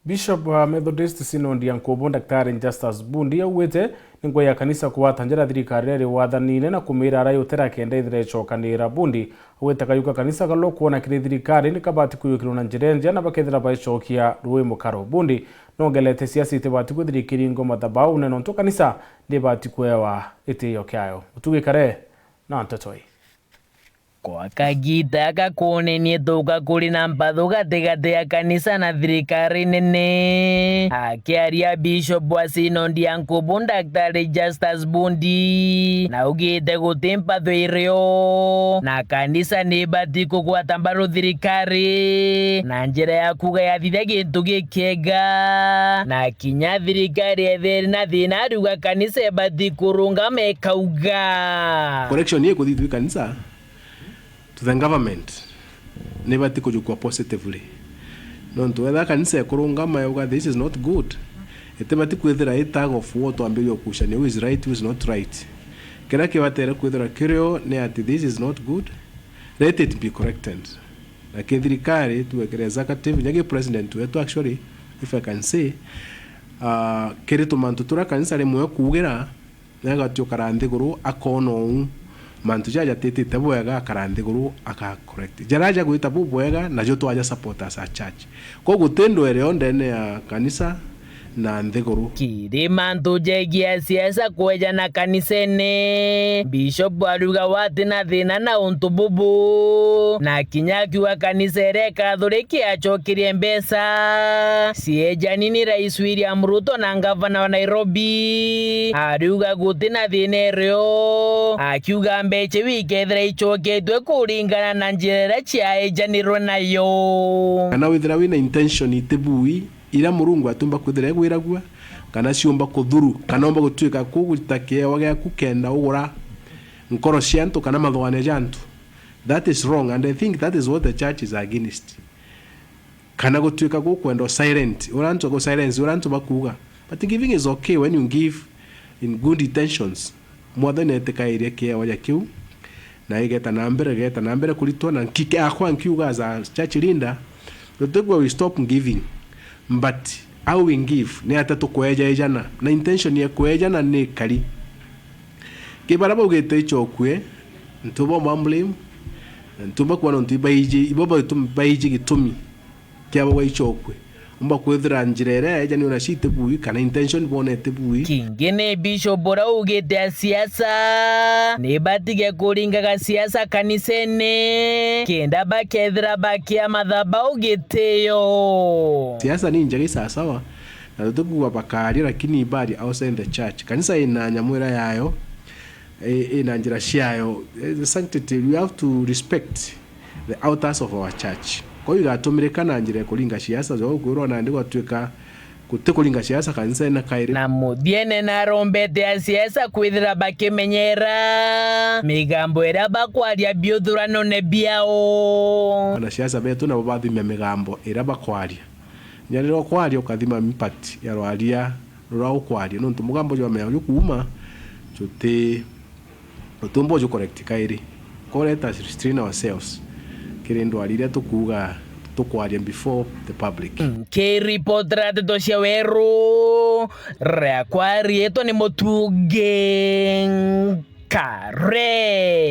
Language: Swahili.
Bishop wa Methodist Synod ya Nkubu Daktari Justus Bundi augite ningo ya kanisa kuwatanjira thirikari wathanine na kumira arayutera kenda ithire chokanira. Bundi augite kayuka kanisa kalo kuona kiri thirikari ni kabati kuyukirwo na njirenja na bakethira baicokia ruwe mukaro. Bundi nongelete siasa itibati kuthirikiri ngo mathabau neno nto kanisa ndibati kwewa itiyo kyayo. Utugikare na ntatoi kwa kagita kakone niethuka kuri na mpathu gatigati ya kanisa na thirikari nene. Akiaria Bishop wa Synod ya Nkubu Daktari Justus Bundi na augite guti mpathu irio na kanisa nibati kugwata mbaru thirikari na njira ya kuga yathithia gintu gikiega na kinya thirikari etheri na thina aruga kanisa ibati kurungama ikauga correction ye kuthithwi kanisa to the government never take kujukwa positively nonto whether kanisa kurungama yoga this is not good etebati kwethera a tag of what ambirio kushani who is right who is not right kera kibatera kwethera kirio ne ati this is not good, let it be corrected. Lakini thirikari tuwekere executive nyage president wetu actually if I can say kere tumantu tura kanisa rimwe kugira naga tyo karande guru akono mantu jaja tete tabwega akarande guru aka correct jaraja guita bubwega na joto aja supporters a church ko gutendo ere ondene ya kanisa na ndeguru kiri mantu jegia siasa kweja na kanisene. Bishop aruga wati na thina na untu bubu na kinyaki wa kanisere kathoriki achokirie mbesa sieja nini Rais William Ruto na gavana wa Nairobi aruga guti na thina rio akiuga mbeche wikethira ichoketwe kuringana na njira chia ejanirwo nayo kana withira wina intention itebui ira murungu atumba kwithira gwiragua kana ciumba kuthuru kana omba gutwika kugutakia wage kukenda ugura nkoro ciantu kana mathwane jantu. That is wrong and I think that is what the church is against. Kana gutwika gukwenda silent urantu go silence urantu bakuga, but giving is okay when you give in good intentions. Mwathani etekaire kia waja kiu na igeta nambere kulitwa na kike akwa nkiuga za church linda we stop giving. But how we give ni atatu kweja ejana na intention ya kweja ni kali kibaraba ugete chokwe ntubo mamblem ntuba kwa ntibaiji iboba tumbaiji gitumi kyabo wa ichokwe umba kwethira njirere ejani una shite bui kana intention bonete bui kingene Bishop bora ugete siasa ne batige kuringa ga siasa kanisene kenda bakethira bakia mathaba ugeteyo siasa ni njagi sawa na tukuwa bakari lakini ibadi outside the church kanisa ina nyamwera yayo ina njira shayo the sanctity. We have to respect the altars of our church. Kwa hiyo atumirekana njira kulinga siasa zo kwiro na ndiko tweka kutekolinga siasa kanisa ina kaire na mudiene na rombete ya siasa kwithira bakimenyera migambo era bakwaria biothurano ne biao na siasa betu na babathi migambo era bakwaria nyariro kwaria ukathima impact ya rwaria rwa kwaria no mugambo jo meyo kuuma chote utumbo jo correct kaire let us restrain ourselves kirendo aliria tukuga tukwaria before the public ke reporter tosia weru reakwari eto ni motuge kare.